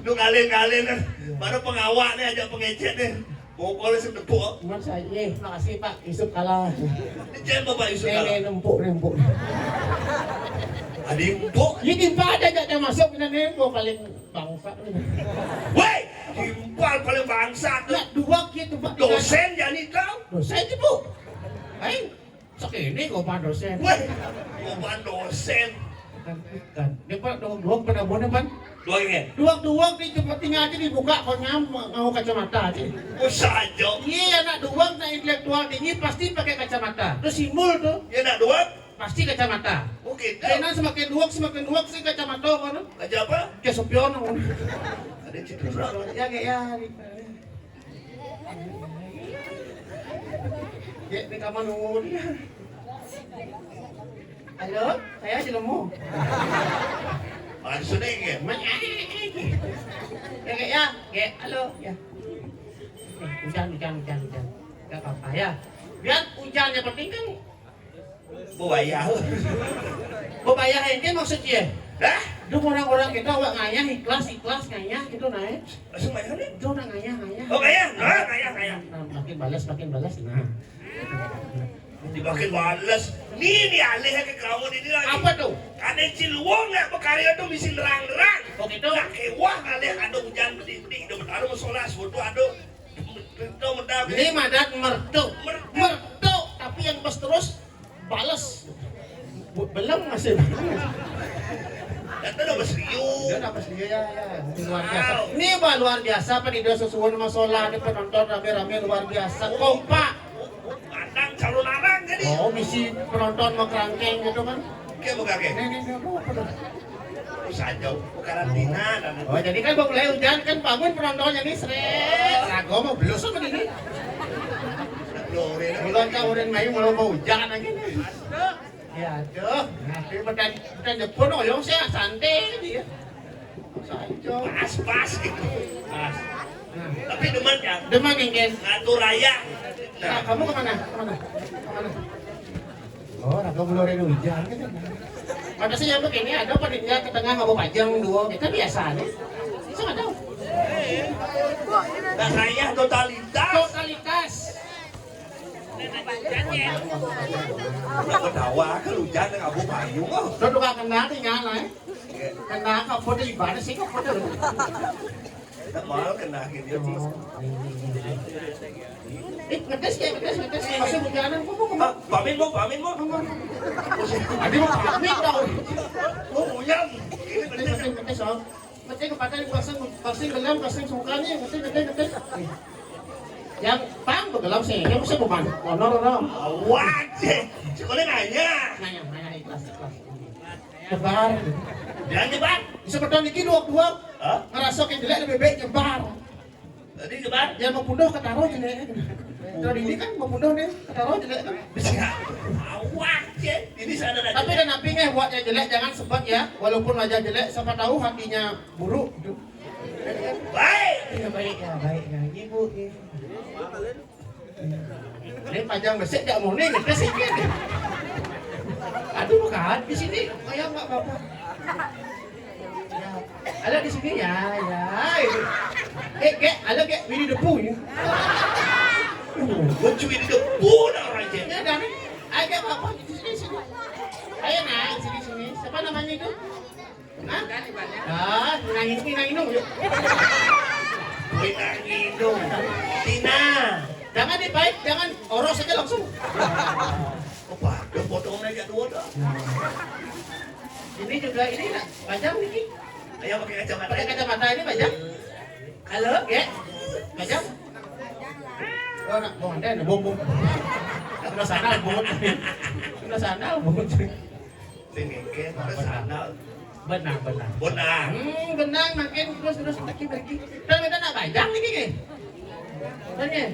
Lu ngalin-ngalin baru pengawak nih aja pengecet nih. Pokoknya sedepuk. Cuman saya, makasih Pak, Yusuf kalah. Jangan Bapak Yusuf kalah. Ini nempuk. Ada empuk. Ini timpa aja jangan masuk ini nempuk paling bangsa. Woi, timpal paling bangsa tuh. Nah, dua gitu Pak. Dosen jadi kau. Dosen itu Bu. Sekini kau Pak dosen. Woi, bukan dosen. Kan, dia Pak doang pada mana Pak? Doang di tempat tinggal aja dibuka kau mau kacamata aja. Usah aja. Iya anak doang na intelektual tinggi pasti pakai kacamata. Terus simbol tuh. Ya nak doang? Pasti kacamata. Oh gitu. Karena semakin duak sih kacamata kan. Kaca apa? Kayak Sopion. Ada citra. Ya kayak ya. Ya di kamar nunggu dia. Halo, saya Jelemu. Maksudnya ya? Ya kayak ya, halo ya. Hujan. Gak apa-apa ya. Biar hujannya penting kan. Buaya. Buaya ini maksudnya. Hah? Dulu orang-orang kita wak ngayah ikhlas ngayah gitu naik. Langsung bayar nih? Itu udah ngayah. Oh ngayah? Ngayah. Makin balas. Nah. Dimakin balas. Nih alih ke kawan ini lagi. Apa tuh? Ada ciluang nggak bekarya tuh misi nerang-nerang. Oh gitu? Nggak kewah alih ada hujan bedi-bedi. Ada musola foto ada. Itu mendak. Ini madat mertu. Tapi yang bos terus balas. Belum masih. Itu udah serius. Dia apa sih ya. Luar biasa. Ini bah luar biasa Pak di desa suwun masola di penonton rame-rame luar biasa. Kompak. Pandang calon arang jadi. Oh misi penonton mau kerangkeng gitu kan. Kayak bukan kayak. Ini Saja karantina dan. Oh jadi kan mau mulai hujan kan bangun penontonnya nih seret. Rago mau belus sama ini. Bulan kahurin mayu mau hujan lagi nih. Ya tuh, nanti bedan Jepun oyong saya santai dia. Saja. Pas gitu. Pas. Tapi demannya. Deman ingin. Ngatur raya. Nah, kamu kemana? Oh, Raga melurin hujan kan. Pada sih yang begini ada pendidikan ke tengah nggak mau pajang dua. Itu biasa nih. Bisa nggak tahu. Nggak raya totalitas. Totalitas. Udah berdawa ke hujan dengan Abu Payung kok. Nó đâu kena tinggal lah. Kena kau foto ibadah sih kau foto. Malah kena akhirnya sih. Ngetes ya, ngetes. Masuk hujanan kau mau Pamin mo. Adi mau pamit tau. Oh, hujan. Ini bener. Ngetes oh. Ngetes kepada yang pasang gelam, pasang sukanya, ngetes. Yang pang bergelam sih, yang mesti bukan. Honor. Wajib. Sekolah nanya. Nanya ikhlas. Nyebar. Jangan nyebar. Bisa bertahun ini dua. Hah? Ngerasa kayak jelek lebih baik nyebar. Tadi nyebar. Yang mau punduh ketaruh jelek. Kalau ini kan mau punduh nih ketaruh jelek kan. Bisa. Wajib. Ini sadar aja. Tapi kan napinya buat yang jelek jangan sempat ya. Walaupun wajah jelek, siapa tahu hatinya buruk. Baik. Ya baik ya. Ibu. Ini panjang besek jak mau nih ngetes ini. Aduh bukan di sini kayak nggak apa-apa. Ya, ada di sini ya. Ada Winnie the Pooh ya. Lucu ini debu dah orang je. Ya dan ada apa di sini. Ayo naik sini. Siapa namanya itu? Hah? Nangin. Pinangino. Tina. Jangan dipait, jangan oros saja langsung. Apa? Ada potong aja dua dah. Ini juga ini nak pajang ini. Ayo pakai kacamata. Pakai kacamata ini pajang. Halo, Gek. Pajang. Oh, nak bom ada, bom. Sudah sana bom. Sini ke sana. Benang. Bonang. Benang makin terus lagi. Dan kita nak pajang lagi ke? Tanya.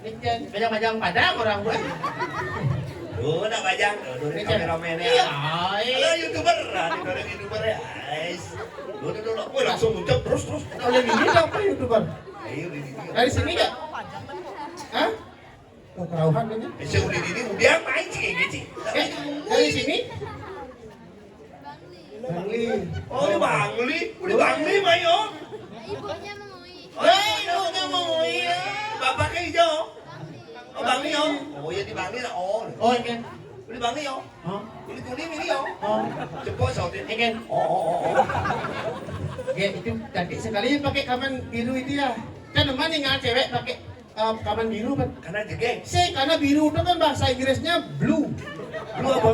Ini pajang padang orang buat. Nak bajang. Ini kameramen ya. Iya. Halo YouTuber. Ada YouTuber ya. Dulu. Woi langsung ngucap terus. Oleh ini apa YouTuber? Ayo di sini. Dari sini enggak? Hah? Kerauhan ini. Udah di sini udah main sih kayak gitu. Dari sini? Bangli. Oh, ini Bangli Mayo. Ibunya mengui. Ibunya mengui. Bapaknya hijau. Oh, Bangli yo. Oh, ya di Bangli lah. Oh, ini. Ini Bangli yo. Ini kuning ini yo. Cepot sautin. Ini. Oh. Ya, itu cantik sekali pakai kaman biru itu ya. Kan mana nggak cewek pakai kaman biru kan? Karena jegeng. Karena biru itu kan bahasa Inggrisnya blue. Blue apa?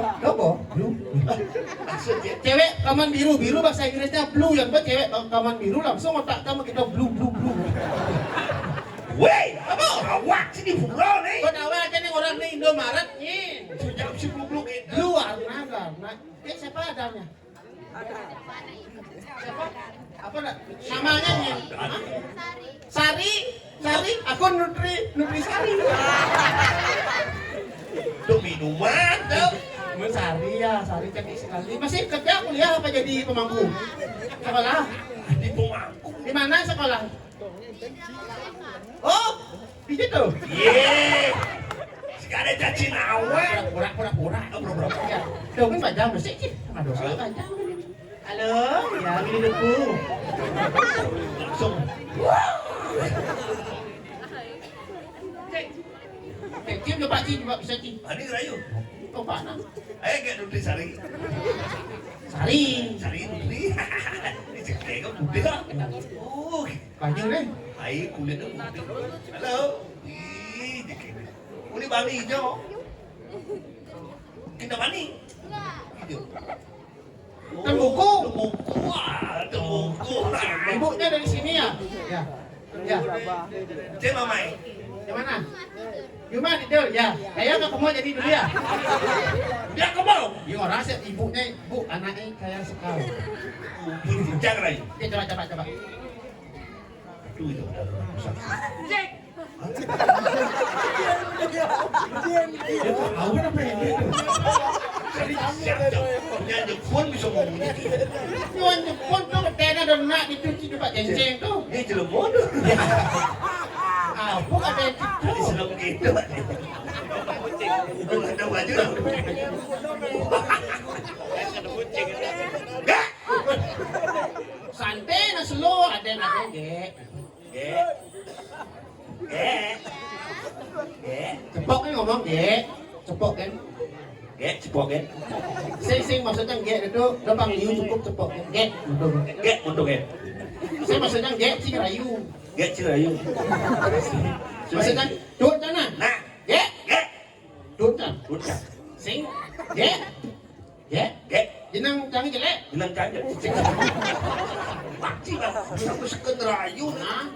Blue. Maksudnya. Cewek kaman biru bahasa Inggrisnya blue. Yang buat cewek kaman biru langsung otak kamu kita blue. Weh, apa? Awak sini pulau nih. Kau tahu aja nih orang nih Indomaret nih. Sejak si blue itu. Blue warna. Siapa adanya? Siapa? Apa nak? Namanya nih? Sari. Aku Nutrisari. Itu minuman tuh. Sari cantik sekali. Masih kerja kuliah apa jadi pemangku? Sekolah. Di pemangku. Di mana sekolah? Oh, di situ. Yeay. Sekarang cacing awal. Pura-pura. Ya. Tuh kan pajang bersih sih. Sama dosa pajang. Halo, ya ini debu. Langsung. Cium coba bisa cium. Ini rayu. Oh, mana? Ayo get Nutrisari. Sari. Nutri. Ini cekek kan udah. Baju deh. Ayo kulitnya putih. Halo. Ih, cekek. Ini Bangli hijau. Kita Bangli. Hijau. Tembuku. Tembuku. Ibunya dari sini ya? Ya. Cek mamai. Yang mana? Cuma itu ya. Kayak nggak mau jadi dulu ya? Dia ke mau. Ya orang sih ibunya, anaknya kayak sekali. Jangan rayu. Ya coba. Tuh itu. Tahu kan apa yang itu? Jadi siap Jepun bisa ngomong gitu. Tuan Jepun tuh ketena dan nak dicuci coba jenceng tuh. Ini Cilemon. Apa ada yang Tadi senang gitu. Lu ada baju dong. Gak. santai na slow ada ge. Gak. Ge. Cepok kan ngomong ge. Cepok kan. Ge, cepok ge. Sing maksudnya ge itu gampang liu cukup cepok kan. Ge. Betul. Ge, untuk ge. Saya maksudnya ge sing rayu. Ge Cirayu. Maksudnya cut sana. Nah, Ge. ge. Cut kan. Udah. Sing ge. Ge. Ge. Jenang kami jelek. Bilang kaget. Pasti lah. Satu sekon rayu. Nah.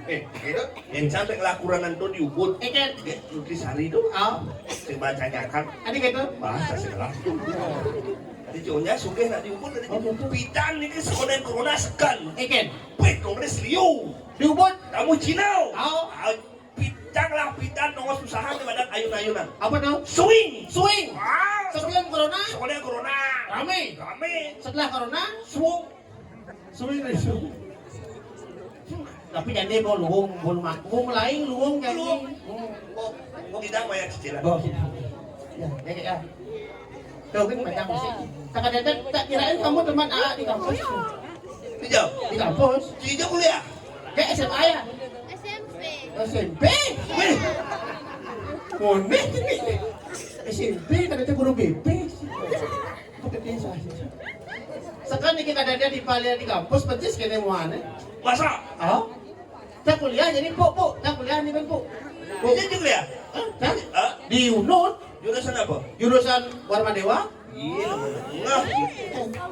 Gitu. Yang sampai ngelakuran itu di Ubud. Ikan. Ge, Nutrisari itu. Oh. Saya bacanya kan. Adik gitu. Bahasa segala. Di Jonya sugih nak di Ubud. Pitan ni ke sekolah corona sekan. Ikan. Wait, kongres liu. Diubut. Kamu Cina. Oh. Pitan lah, pitan nongos usaha di badan ayun-ayunan. Apa tuh? Swing. Swing. Wow. Sebelum corona. Sekolah corona. Rame. Rame. Setelah corona. Swung. Swing dari swing. Tapi jadi mau luung, mau melaing luung jadi. Mau tidak banyak cicilan. Oh, ya, ya. Tuh kan macam sih. Kadang-kadang tak kirain kamu teman AA di kampus. Hijau. Di kampus. Hijau kuliah. Kayak SMA ya. SMP. SMP. Wih. Monek ini. SMP kadang-kadang guru BP. Kok biasa sih. Sekarang kita ada di Palia di kampus, penting kene muane. Masa? Oh. Tak kuliah jadi bu, tak kuliah nih kan bu. Hijau kuliah. Hah? Di UNUD, Jurusan apa? jurusan Warma Dewa. Iya. Nah,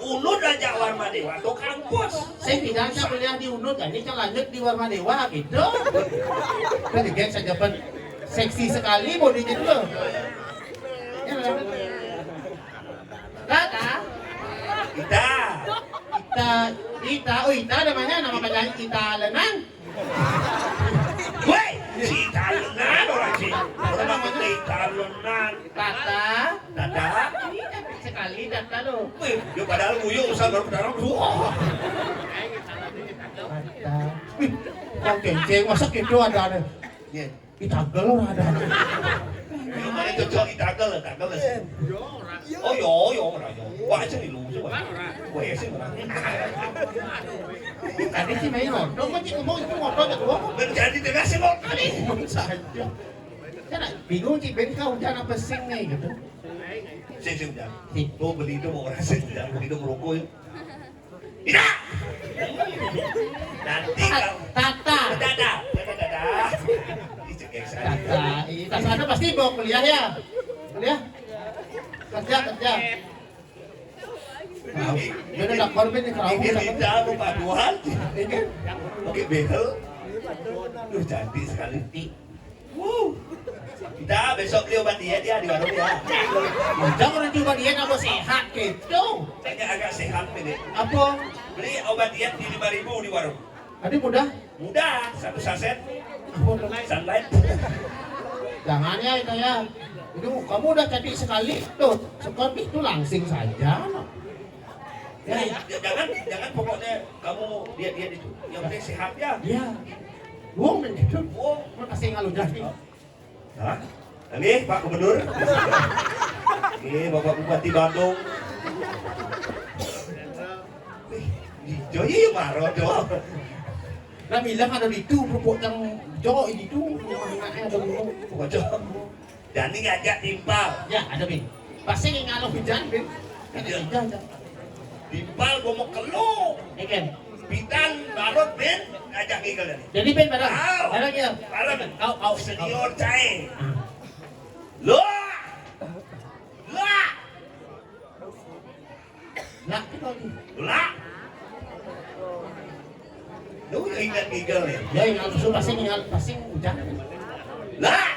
Ulun aja Warma Dewa atau kampus. Saya pindahnya kuliah di UNUD, jadi kan lanjut di Warma Dewa gitu. Kan geng saja pen seksi sekali bodinya dulu. Ya, Tata, Kita. Ita namanya nama panjang Ita Lenang. Woi, si Italianan orang sih. Orang namanya Italianan. Tata, Dada. ini cantik sekali Tata lo. Wih, dia padahal nguyung usah baru darah tuh. Tata, yang kenceng masa gitu ada. Iya. Itagel lo ada. Yung mana cocok itagel sih. Oh yo, orang yo. Wah, aja nih lu coba. Wah, ya sih orang. Tadi sih main nonton, kok cik ngomong itu motor ya gua. Menjadi tengah sih mau kali. Saja. Saya bingung cik Ben kau jangan apa sing nih gitu. Sing udah. Mau beli itu mau orang sing udah beli itu merokok yuk. Tidak. Nanti kau. Tata. Dada. Tata. Ita sana pasti mau kuliah ya. Kuliah. Kerja. Dia udah korban nih kalau Ini lidah lu paduan. ini. Oke, behel. Duh, cantik sekali. Kita besok beli obat diet ya di warung ya. Jangan orang coba dia nama sehat gitu. Kayaknya agak sehat ini. Apa? Beli obat diet di 5.000 di warung. Tadi mudah. Mudah, satu saset. Sunlight. Jangan ya itu ya. Itu kamu udah cantik sekali tuh. Seperti itu langsing saja. Ya, jangan pokoknya kamu diet itu. Yang penting sehat ya. Iya. Buang dan gitu. Oh, Mau kasih ngaludah nih. hah? Ini Pak Gubernur. Ini Bapak Bupati Bandung. Hijau ya marah Jo. Nah bilang ada di itu pupuk yang Jo itu anaknya ada ngomong. Pokok Jo. Dan ini ngajak timpal. Ya ada bin. Pasti ngaluh hujan bin. Ada hujan. Timpal gua mau kelu. Ikan. Pitan barot Ben ngajak ngigel tadi. Jadi bin barang. Au. Barang ya. Barang. Au Senior cai. Loh. Lah. Lah itu lagi. Lah. Lu ingat ngigel ya? Ya yang langsung pasti hujan. Lah.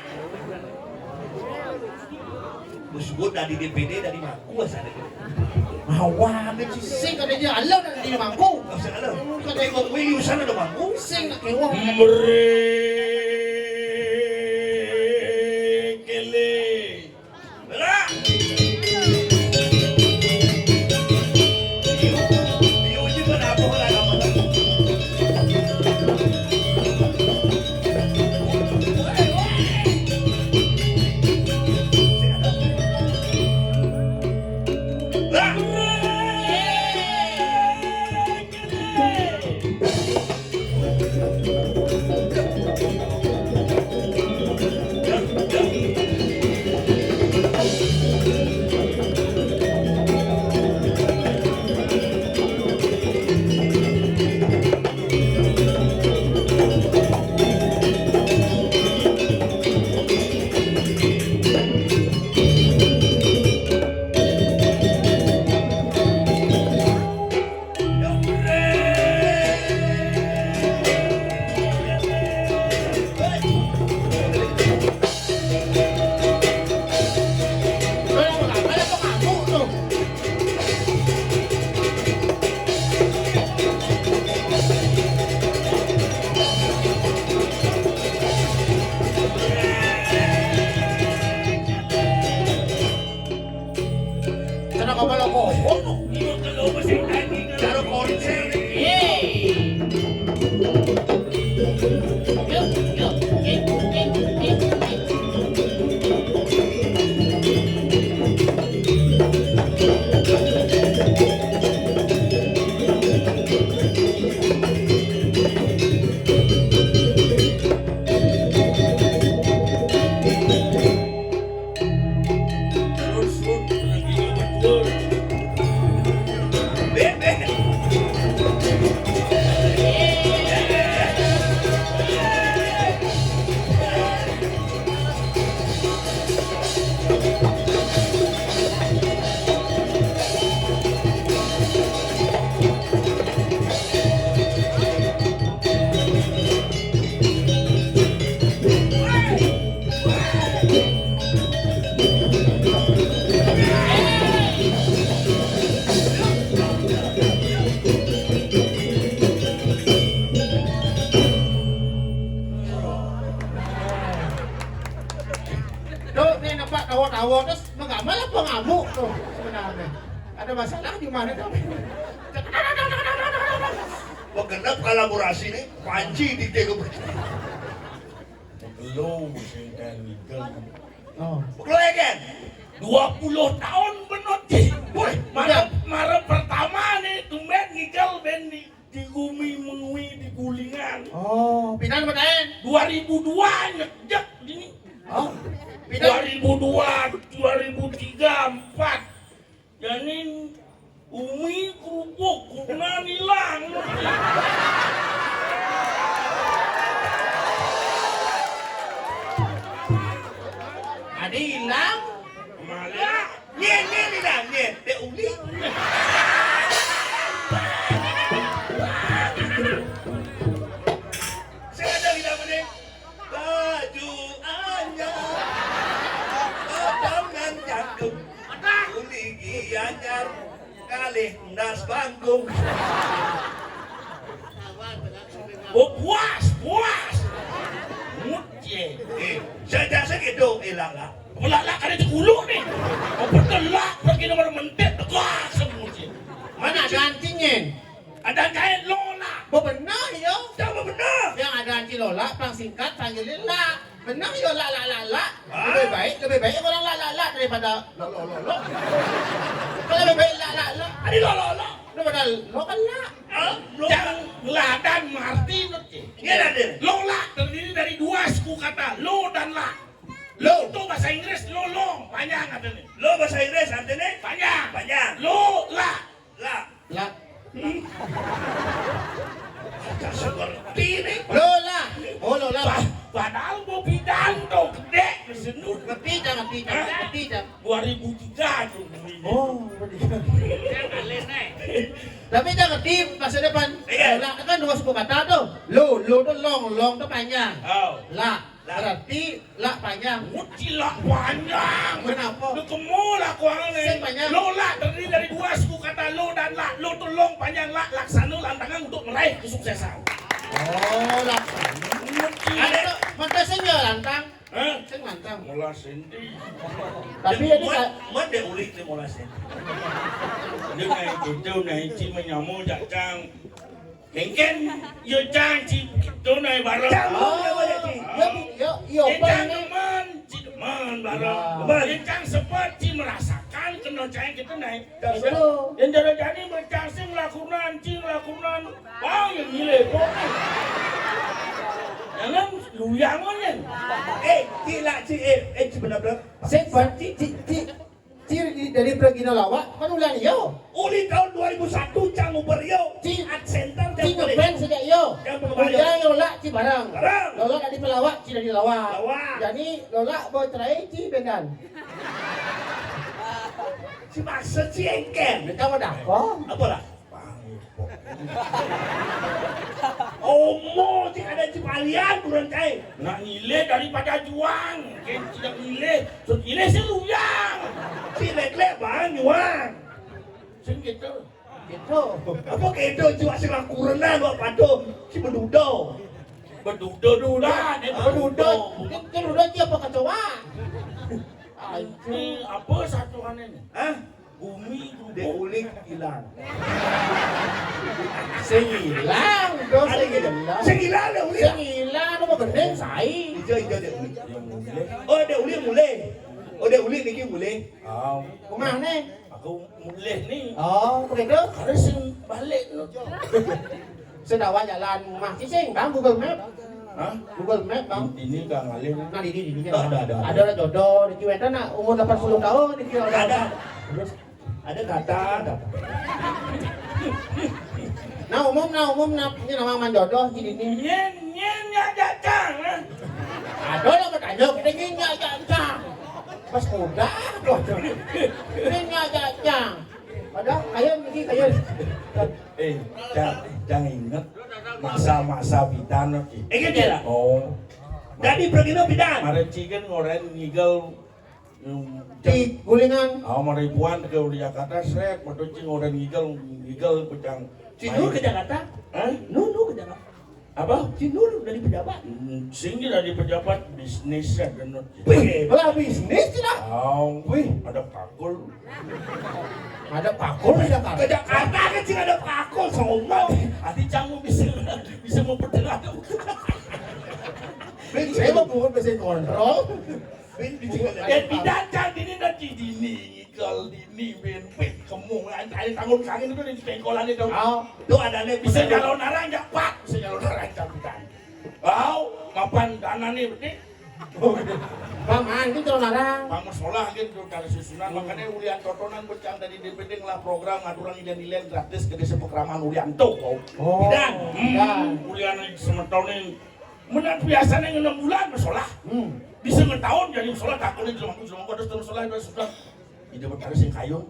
Disebut dari DPD dari Mangku asal itu. Awak kecil sing kada dia alam dan di mangku. Enggak usah ada. Kada ikut Williusan ada Mangku. Sing nak kewa. Merekele. Lah. Yo juga apa lah kamu. Lah. Ada masalah di mana tuh? Penggenap kolaborasi nih, Panji di Tego. Belum sehingga nigel. Oh. Lo ya kan? 20 tahun benar sih. Woi, marah pertama nih tumben nigel ben di Gumi Mengui di Gulingan. Oh, pindah betain. 2002 nyejek ini. Oh. Pindah 2002, 2003, 4. Jadi Umi kerupuk kuna hilang. ada hilang. Malah Nyen dah, nyen. Dek uli. Saya ada di dalam ni. Baju anyar, potongan cakep, uli gianyar, kalih nas bangkung. oh puas. Mutye. Saya segitu, lah. Melak kan itu kulu nih. Oh betul lah, pergi nomor mendet tegak semua sih. Mana ada anjingin? Ada kain Lola. Oh benar yo. Coba benar. Yang ada anjing Lola, pang singkat panggilin la. Benar yo la. Ah. Lebih baik orang la daripada lo. Kalau lebih baik la. Ada Lola. Daripada lo kan la. Jangan ladan Martin. Iya ada. Lola terdiri dari dua suku kata lo dan la. Lo. Itu bahasa Inggris lo panjang katanya. Lo bahasa Inggris artinya Panjang. Lo la. La. Tak seperti ini. Lola. Oh Lola. Padahal mau bidang dong gede kesenut. Ngerti jangan. 2003 tuh. Oh, tapi jangan ngerti masa depan. Iya. Lola kan dua suku kata tuh. Lo tuh long tuh panjang. Oh. La berarti la panjang. Mutilak panjang. Kenapa? Lu kemulah kuangan Sing panjang. Lola terdiri dari dua suku kata lo dan la. Lo tuh long panjang la laksana lantangan untuk meraih kesuksesan. Oh, la. Ada tuh, mata sing ya lantang. Hah? Sing lantang. Mula sendi. Tapi ini Mat dek uli ni mula sen. Dia naik itu naik ci menyamu jacang. Kengken yo jang ci itu naik bareng. oh, yo Jang ini. teman ci teman bareng. Teman. Jang seperti merasakan kena jang kita naik. Itu. Yang jadi macam sing lakukan. Wah yang gile kok. Jangan luyang aja. Ci benar-benar. Sing ci dari Pregino Lawak kan ulang yo. Uli tahun 2001 cang uber yo. Ci At center Ci ngeband sejak yo. Yang pengembangan. Udah Lola Ci barang. Barang. Lola dari pelawak, Ci dari lawak. Lawak. Jadi Lola boy terakhir Ci bendan. Si maksud si engken. Mereka mau dako. Apa lah? Omo, cik ada ci palian kurang cai. Nak nilai daripada juang. Kan tidak nilai. So nilai sih luyang. Si lek-lek bang yuang. Sing gitu. Gitu. Apa kedo ci asing lakurenan wak pado si bedudo. Berduda-duda. Berudo. Kan udah Ci apa kecoa? Ini apa satuan ini? Hah? Bumi Dek ulik hilang. Sing hilang, dong sing hilang. Sing hilang dek ulik. Sing hilang, nó mau gendeng sai. Ijo dek ulik. yang mulai. Oh dek ulik mulai. Oh dek ulik niki mulai. Kemana? Aku mulai nih. Oh, begitu. Harus sing balik no. Sedawa jalan masih sing bang Google Map. Hah? Google Map bang. Ini gak ngalir. Nah di Ada. Ada orang jodoh di Ciweten nak umur 80 tahun di Ciweten. Ada. Terus Ada data. nah umum ini nama man jodoh di sini. Nyen ada cang. Ada lah bertanya kita ini ajak pas muda loh. Ini ajak. Ada kayak Jangan ingat masa-masa bidan. Ingat dia. Oh. Jadi pergi no bidan. Mari cikan orang nigel. di gulingan. Maribuan ke Jakarta seret, maksudnya orang nigel pecang. Si Nu ke Jakarta? Hah? Nu ke Jakarta. Apa? Si Nur dari pejabat. Sing dari pejabat bisnis ya genut. Wih, Lah bisnis tidak. Wih, ada pakul. Ada pakul di Jakarta. ke Jakarta kan sih ada pakul sombong. Hati canggung bisa memperdengar. Saya mau bukan bisa kontrol. Dan bidancan ini nanti dini, kalau dini benpet kemung, ada tanggung kangin itu di sekolah itu. Tuh adanya Bisa jalan narang ya pak, bisa jalan narang capitan. Kapan dana nih berarti? Paman itu terus larang. Bang sekolah gitu dari susunan, makanya ulian totonan becang dari DPD ngelah program ngaturan ilen gratis ke desa pekraman ulian tuh. Bidang. Ulian sementaunin, menat biasanya 6 bulan sekolah. Bisa ngetahun jadi sekolah tak boleh jelma terus sekolah itu sudah. Ide bertaruh sing kayun.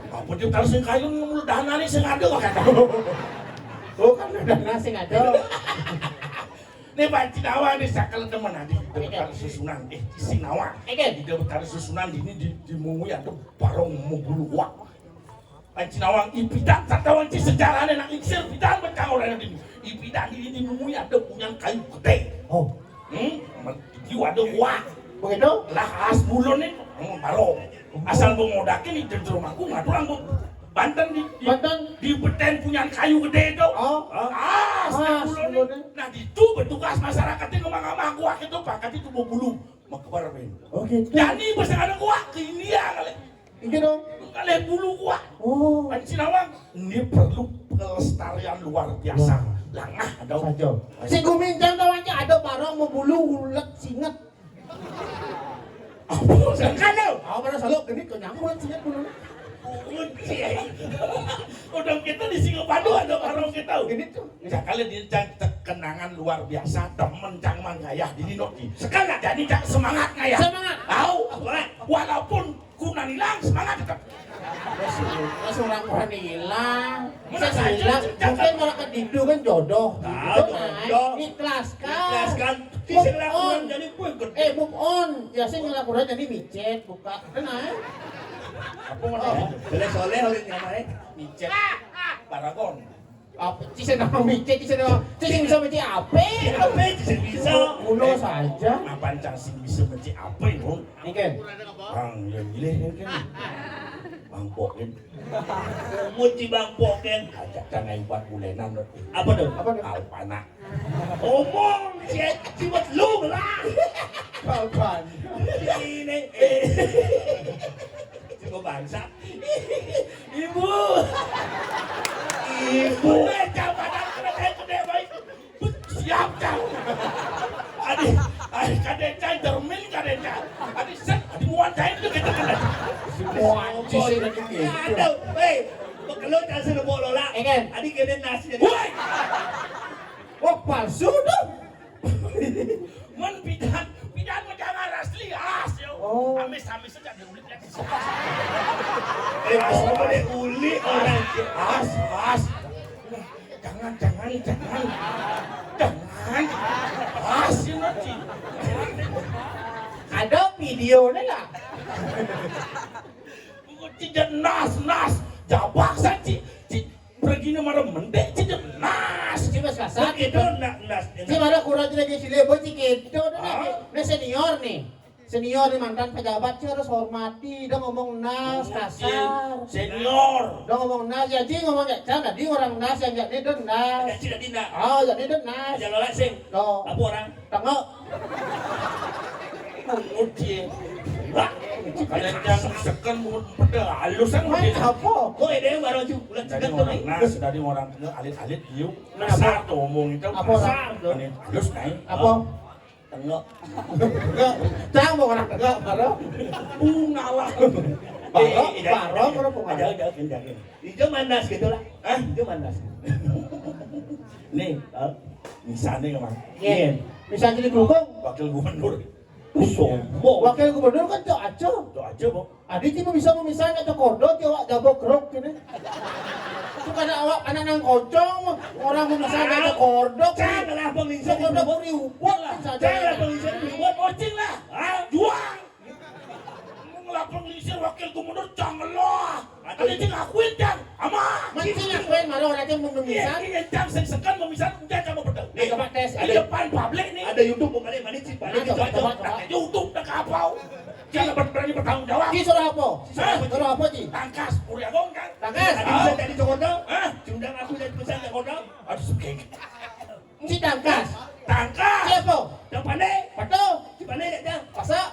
Apa dia taruh sing kayun mulut dana nih sing ada kata. Oh kan ada nasi ngado. Nih Pak Cinawa nih sakal teman nanti bertaruh susunan di Sinawa. Ide bertaruh susunan ini di mungui atau parong mubulu wak. Pak Cinawa ipidan satawan ci sejarahnya nak iksir pidan becang orang ini. Ipidan ini di mungui ada punya kayu gede. Jiwa ada wak. Begitu? Lah as bulun nih parong. Asal mengodakin di rumahku ngaturan bu Banten di beten punya kayu gede itu. Nah itu bertugas masyarakat itu ngomong kuak itu pakat itu mau bulu mau kebar ben. Oke. Jadi besar ada kuak ke India kali. Ini dong. Kali bulu kuak. Oh. Pancinawang ini perlu pelestarian luar biasa. Langah ada. Saja. Si gumincang kawannya ada barang mau bulu ulet singet. Apa kalau? Pada salok ini kenyang ulet singet bulu. Udah kita di Singapura ada barang kita. Ini tuh. Sekali di kenangan luar biasa temen cang mangayah di Ninoki. Sekali jadi cang semangat ngayah. Semangat. Tahu? Walaupun kunan hilang semangat tetap. Seorang orang hilang. Mana Saya hilang. Mungkin malah kedidu kan jodoh. Jodoh. Ikhlaskan. Ikhlaskan. Si selakuan jadi kue gede. Move on. Ya saya ngelakuin jadi micet buka. Kenal? Apa mana? Soleh oleh nyamai. Micet. Paragon. Apa? Cisa nama micet. Cisa bisa micet apa? Apa sih bisa? Ulo saja. Apa cang sing bisa mecik apa itu? Ini kan. Bang yang gile kan. Bang Poken. Muci bang poken. Ajak kan ai buat bulenan. Apa tuh? Apa tuh? Kau panak. Omong si buat lu lah. Kapan? Ini. Si gua bangsa. Ibu. Ibu. Jam padang gede baik. Siap jam. Adik kadecai termin kadecai. Adik set, adik muan cair itu kita kena. Semua anjing lagi gitu. Ada, hei, kalau tak sudah bawa lola, Eken. adik kena nasi jadi. Woi, Oh palsu tuh. men pidan macam asli as yo. Oh. Amis saja ada ulit lagi. Boleh uli orang As. Jangan. As you nanti. Ada videonya lah. Tidak nas. Jabak saja. Pergi nama mendek tidak nas. Cuma kasar itu gitu. nak nas. Si mana kurang lagi si lebo si gitu nih senior nih. Senior nih mantan pejabat sih harus hormati. Dia ngomong nas kasar. Senior. Dia ngomong nas ya dia ngomong ya jangan dia orang nas yang jadi dia nas. Tidak tidak. Oh jadi dia nas. Jangan lola sing. Tuh. Apa orang? Tengok. Uji. Kalian jangan sekan pada halusan Main apa? Kok ada baru aja bulan dari segan tuh orang nih. nas dari orang tengah alit yuk nasar tuh omong itu Apa orang? ini halus naik Apa? tengah Enggak. Jangan mau orang enggak baru. bunga lah Baru baru pengajar. Ada kendakin. Itu manas gitu lah. Itu manas. nih misalnya kemana Iya. Misalnya jadi dukung. wakil gubernur Sombong. Wakil gubernur kan cok aco. itu aja bu Adik cuma bisa memisahnya cok kordot ya wak jabok krok gini. Itu karena awak anak nang kocong orang memisahnya cok kordot. Janganlah pengisah Cok kordot riubat lah saja. Janganlah pengisah buat ocing lah juang ngelapang lisir wakil gubernur jangan lah Ada yang ngakuin Jang, ama. Masih ngakuin malu orang yang memisan. Iya, Jang sekan memisan udah kamu betul. Nih coba tes. Di depan publik nih. Ada YouTube mau kalian mana sih? Coba. YouTube dah kapau. Jangan berani bertanggung jawab. Ki suruh apa? Suruh apa Ki? Tangkas, Puri Agong kan? Tangkas. Ada bisa jadi Cokodo? Hah? Diundang aku jadi pesan Cokodo? Aduh sekeng. Si tangkas. Tangkas. Siapa? Yang pandai? Patu. Si pandai tak jang? Pasak.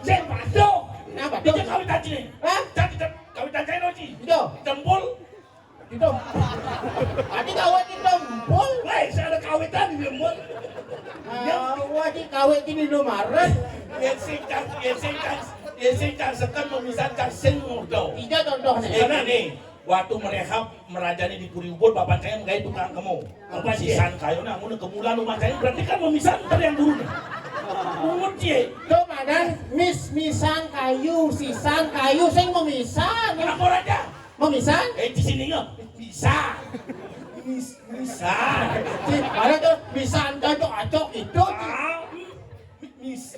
Saya masuk. Nah, patu. Dia kawin tadi nih. Hah? Jadi kawin tadi Oji. Itu. Jempol. Itu. Adi kawin di Dompol. Wah, saya ada kawitan di Lembut. Wadi kawin di Indomaret. Yang sekan memisan kasing mudo. Tiga contohnya. Karena nih, waktu merehab merajani di Puri Ubud, bapak saya menggait tukang kamu. Apa sisan kayu namun kemulan rumah saya berarti kan memisah ntar yang dulu nih. Umut cie. Komandan misan kayu, sisan kayu, sing memisan. Kenapa raja? Memisan? Di sini nggak bisa. Bisa. Mana tuh misan acok itu.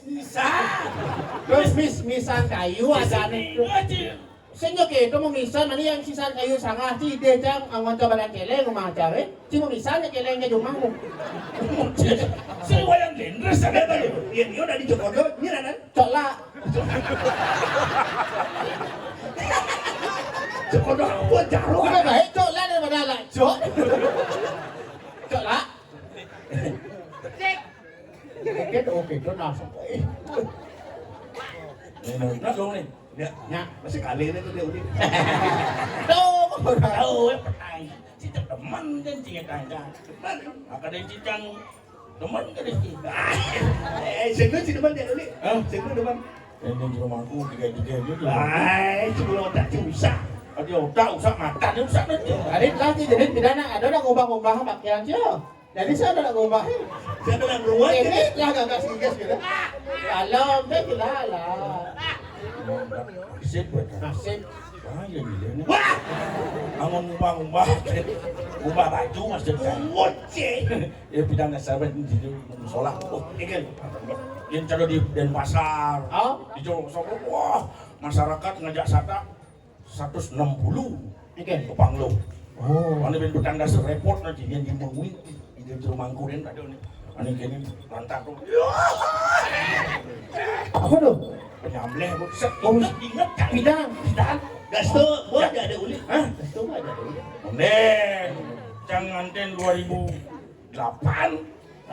Bisa. Terus misan kayu ada nih. Sing yo gitu memisan mani yang sisan kayu sangah ti de jang awan coba dan keleng rumah cawe. Ci memisan ya kelengnya di rumahmu. Si wayang gendres ada tuh. Iya, dia udah di Cokodo, ini kan? Cok lah. Cokodo aku jaro. Udah baik cok lah daripada lah cok. Cok lah. Cek. Oke, itu langsung. Nah dong nih. Ya, Ya. masih kali ini tuh dia udah. Tuh, Tahu petang. Cicak teman dan cicak tangga. Maka dan cicang teman kan ini. Sengguh sih depan dia udah. Sengguh depan. Yang di rumahku tiga gitu. Sebelum tak usah. Dia udah usah mata dia usah nanti. Tadi lagi jadi pidana ada ngubah-ngubah pakaian sih. Jadi saya ada ngubah. Saya dalam ruang Ini lah gak sigas gitu. Kalau dia tidak lah. Sip buat Nasib. wah ya gila. Wah, Angon ngubah ubah baju maksudnya. ngoceh. Ya pidana sahabat di musola. Oh, Ikan. yang cara di Denpasar. Oh, Di Jawa Solo, wah masyarakat ngajak sata 160 ikan. ke Panglo. Oh. Mana ben bertanda repot nanti yang dimungui di rumahku dan ada nih. Ani kini lantak tuh. Apa tuh? Penyambleh bu. Ingat kan? Pidang. Pidang. Gasto, gua ada ulit. Hah? Gasto gua ada ulit. Nen. Jangan ten 2008.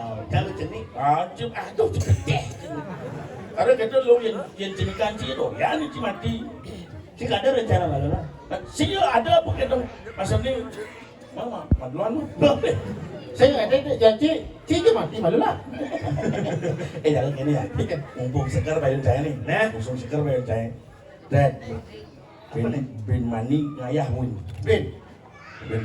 Oh, kalau jenis. Anjir, aduh gede. Karena kita lo yang jenis kanci itu, ya ini mati. Sih ada rencana malu lah. Sih ada apa gitu? Maksudnya, mama, maduan lu. Saya ada janji, cici mati malu lah. Jangan gini ya. Mumpung segar bayar saya nih. Nah, mumpung segar bayar saya. Dad, bin mani ngayah win. Bin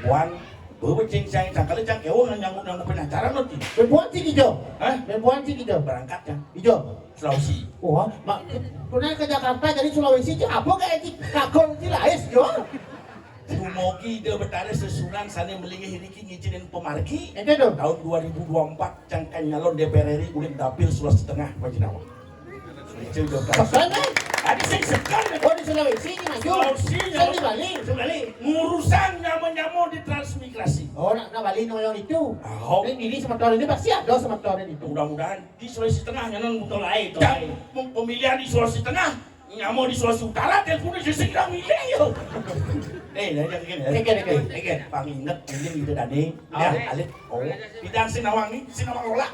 puan. Bawa cing saya cakal cak kewo nyangkut penasaran nanti. Perempuan sih hijau. Hah? Perempuan sih hijau. Berangkat ya. Hijau. Sulawesi. Wah, mak, pernah ke Jakarta jadi Sulawesi itu apa kayak di kakor di lais jo? Dumogi dia betara sesunan sana melingih hiriki ngizinin pemargi. Itu tuh. Tahun 2024 cangkan nyalon DPR RI udah dapil Sulawesi Tengah Majinawa. Itu udah Pesan kan? Ada sing sekan. Oh di Sulawesi ini maju. Sulawesi, Saya di Bali. Sekali. Ngurusan nyamu-nyamu di transmigrasi. Oh nak Bali yang itu. Oh. Ini sama tahun ini pasti ada sama tahun itu. Mudah-mudahan di Sulawesi Tengah nyanon Tolai, Dan tolai. pemilihan di Sulawesi Tengah nyamu di Sulawesi Utara teleponnya segera milih yo. Jangan gini. Ikan. Panginget ini gitu tadi. Ah. Alit. Oh, bidang Sinawang ini, Sinawang Ola.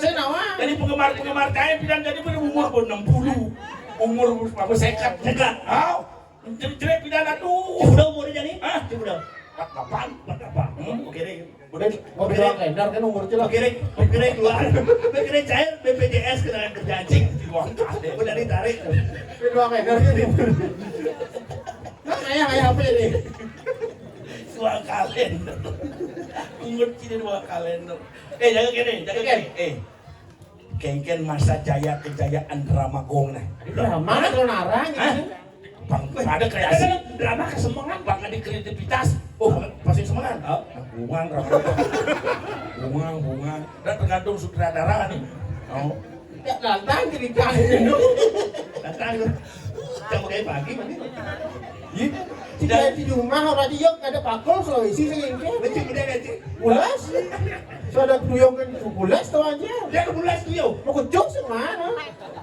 Saya nawa. Jadi penggemar saya bidang jadi berumur 60. Umur apa sekat. Oh, jelek bidang aduh. Udah umur jadi? Hah? Udah. 48. Apa? Oke deh. Udah mau bilang kalender kan umur jelas. Oke deh keluar. Oke deh cair BPJS kena kerja anjing. Di ruang kade. Udah ditarik. Kedua kalender ini. Nah, ayah apa ini? Dua kalender. Umur cini dua kalender. Jangan gini. Kengken masa jaya kejayaan drama gong nah. Mana kalau narang ini? Bang, ada kreasi. Drama kesemangat, bang ada kreativitas. Oh, pasti semangat. Bunga drama. Bunga. Dan tergantung sutradara nih. Oh. Ya lantang jadi kan itu. Datang. jam pakai pagi mana? Iya. Tidak di rumah orang dia nggak ada pakol soal isi segini. Macam mana gaji? Bulas. So ada tuyong kan bulas tuh aja. Dia kebulas tu yo. Mau kecok semana?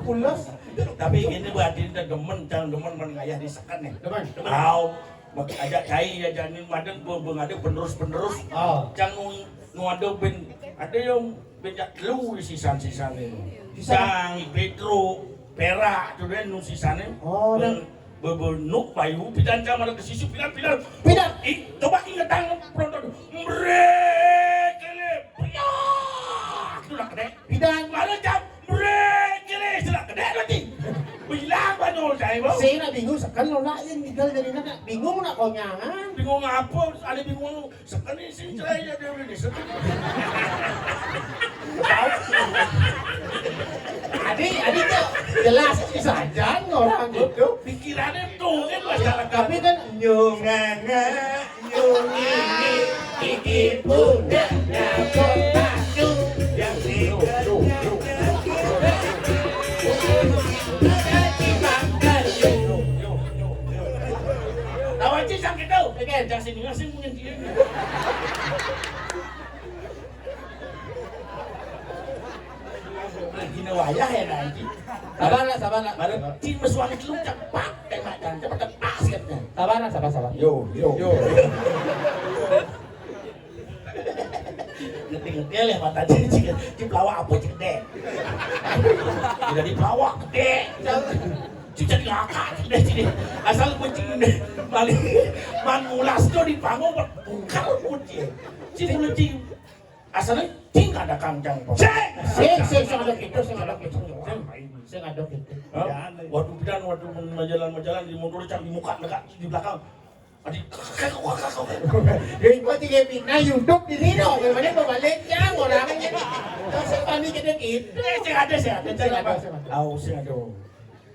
Bulas. Tapi ini berarti kita demen, jangan demen mengayah di sekan nih. Demen. Kau ajak cai ya jangan maden ada penerus. Oh. Jangan nu ada yang banyak lu di sisan-sisan ini. Sang Petro, perak tu dia nu sisane. Oh, Bebenuk bayu pidan jam ada ke sisu pidan. Coba ingat tangan penonton. Brek kele. Itu nak kedek. Pidan. Mana jam brek kele sudah kedek nanti. Bilang banyak saya bang. Saya nak bingung sekarang lo nak yang tinggal dari mana? Bingung nak konyangan. Bingung apa? Ada bingung. Sekarang ini sini cerai dia beli sekarang. Adik tuh jelas saja orang itu. Pikirannya tuh kan masyarakat. Tapi kan Nyunganga, nyungini, iki bunda, nyakot batu, yang Lawan cisang kita, kan? Jangan sini ngasih punya dia. Gini wayah ya nanti. sabar nak. Baru tim suami lu cepat tembak dan cepat pas katanya. Sabar. Yo. Ngerti-ngerti lah mata cik pelawak apa cik gede. Tidak di pelawak gede. Cik jadi ngakak cik gede. Asal kucing gede. Man ngulas tuh di panggung bukan kucing. Cik dulu cik. Asalnya cing ada kangjang. Saya ada gitu. Waktu bidan, waktu majalan di motor cang di muka dekat di belakang. Adik kakak. Jadi kau tiga pindah YouTube di sini, bagaimana kau balik yang orangnya? Saya panik kita gitu. Saya ada.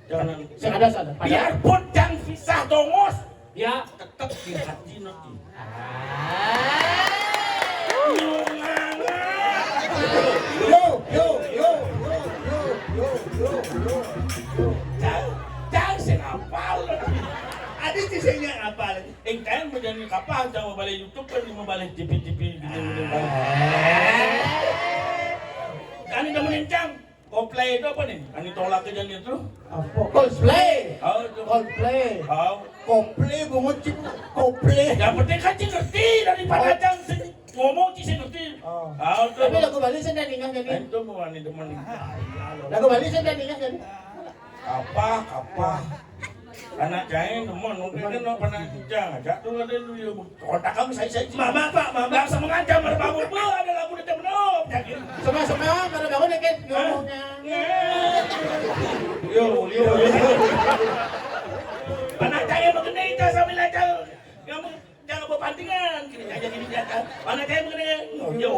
Jangan. Saya ada sana. Biarpun jangan pisah dongos, Ya. tetap di hati nanti. Jangan senapal. Ada sisanya apa? Kan menjadi kapal jangan balik YouTube kan membalik TV gitu. Ani dah menencang. Coldplay itu apa nih? Ani tolak ke jangan itu. Apa? Coldplay. Coldplay Bungut cip. Coldplay. Yang penting kan cik ngerti daripada jang ngomong cik ngerti. Tapi lagu Bali saya dah ingat jadi. Itu mau ani demen. Lagu Bali saya dah ingat jadi. Apa? Anak saya teman, mungkin kan pernah jang aja tuh ada dulu kontak kamu saya Mama nggak usah mengancam berbangun bu ada lagu di temen Sama kalau bangun ya kan ngomongnya. Yo anak saya begini itu sambil aja kamu jangan berpantingan gini aja anak saya begini yo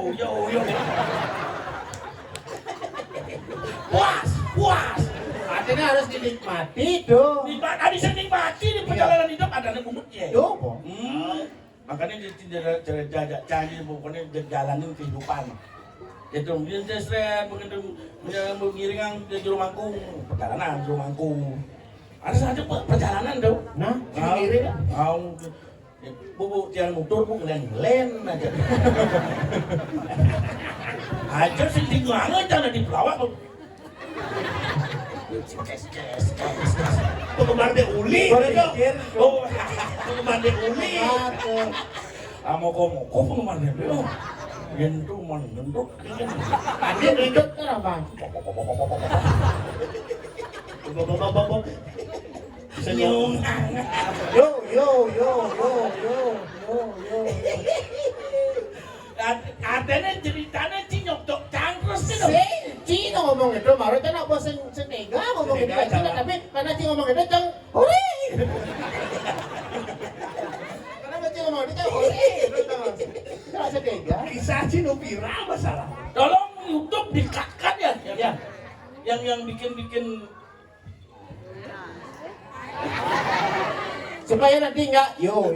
puas Artinya harus dinikmati dong. Bisa nikmati di perjalanan hidup ada bumbunya. Yo, Makanya dia tidak canggih pokoknya jalanin kehidupan. Itu mungkin saya begitu mengiringan ke juru mangkung perjalanan juru mangkung. Ada saja perjalanan dong. Nah, sendiri dah. Bu jangan motor bu ngelen aja. Aja sih tinggalan jangan di pelawak. Penggemar de uli. Penggemar de uli. Moko penggemar de uli. Gentu man gendut. Ada gendut kan apa? Senyum. Yo. Adanya ceritanya cinyok dok cangkrus nih dong. Cina ngomong itu, baru kan aku senega ngomong itu Cina, tapi karena Cina ngomong itu cang, hore. Karena Cina ngomong itu cang, hore. Kalau senega. Kisah Cina viral masalah. Tolong YouTube dikatkan ya. Yang bikin supaya nanti enggak yo.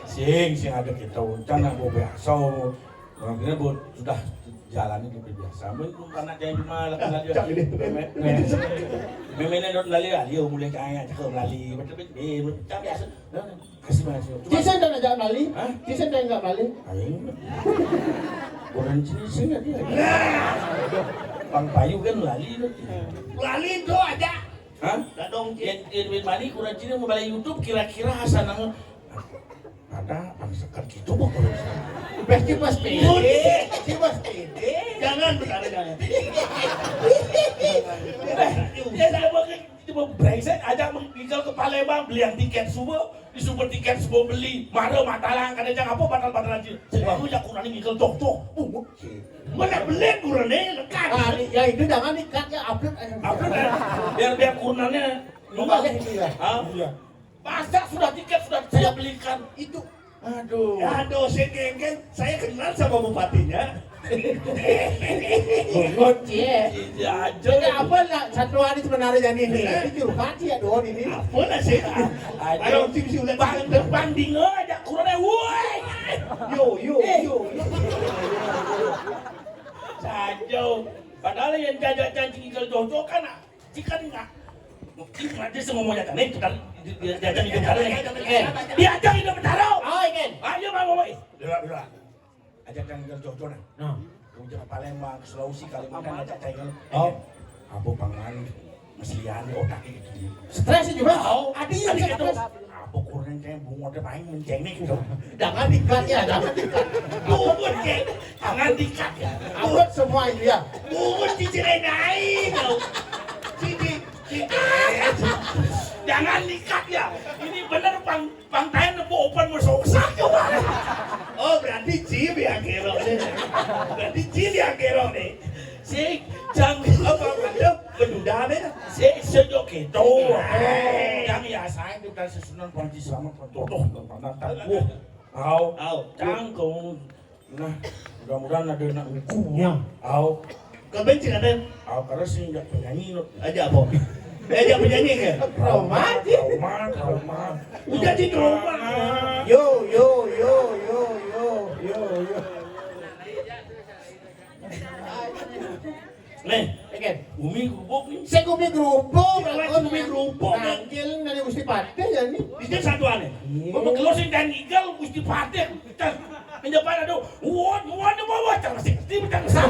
sing ada kita ucana bo biasa Orang kira sudah jalan itu biasa. Mungkin anak yang cuma lagi memangnya dot lali mulai kayak cakap lali macam macam biasa. Kasih masih. Jason dah nak jalan Bali? Jason dah enggak Bali? Ayo. Orang sini dia. Bang Payu kan lali tu. Lali tu aja. Hah? Dah dong. Yang Bali kurang sini mau balik YouTube kira-kira hasanang ada angsakan gitu kok kalau Pasti pas pede. Jangan bertanya jangan. Ya saya mau brengsek aja mengikat ke Palembang beli yang tiket semua di super tiket semua beli marah matalang kadang apa batal aja sebabnya ya kurang ngikal tok Mana beli kurangnya lekat. Ya itu jangan ikat ya upload. biar kurangnya Enggak ini ya. Iya. Masa sudah tiket sudah saya belikan Itu Aduh, saya kenal sama bupatinya. Ngoceh. iya Jadi aja apa lah satu hari sebenarnya ini? Itu pasti ya doon ini. Apa lah sih? Ayo tim si ulat banding aja kurangnya woi yo. saja padahal yang jajak-jajak ikal jojo kan jika enggak dia semua mau jajak nih kan jajak hidup taruh diajak hidup taruh ayo mau dulu ajak yang ikal jojo nah ke Palembang ke Sulawesi Kalimantan ajak tinggal abu pangan meslian otaknya gitu Stres juga. Adinya bisa stres. abu kurang kayak bunga udah main menceng nih gitu Jangan dikat ya, jangan dikat. Bungut ke, jangan dikat ya Upload semua itu ya. bungut cicilin naik. Cici. jangan dikat ya ini bener pangtayan nepo open musoksak coba Oh berarti Jim yang gerong nih. Berarti Jim yang gerong nih. si jang Apa ada penduda deh? si sejok itu yang ya saya itu dari susunan panci sama pentotoh penantang au cangkung nah mudah-mudahan ada anak hukumnya au Kebenci ada? karena sih nggak penyanyi Aja apa? Aja penyanyi ke? trauma Udah di trauma. Yo. nih Oke. Umi gubuk nih Saya kumi gerupuk. Kumi gerupuk. Nanggil dari Gusti Pate ya ini. Itu satu aneh. kalau sih dan igal gusti patek menjabat ada wah terus di betang sah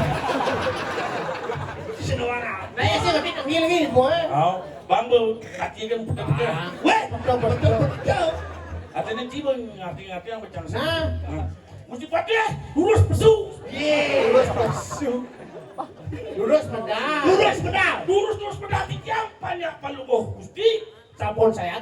Senawara. Nah ya sih tapi nanggil gini boy. bang bu kaki kan putar-putar Weh, Betul. artinya cibang ngerti-ngerti yang betang sah Nah. gusti patek lurus pesu Lurus masuk. Lurus medal. lurus pedal. lurus pedal tiang banyak paluboh gusti Sampun saya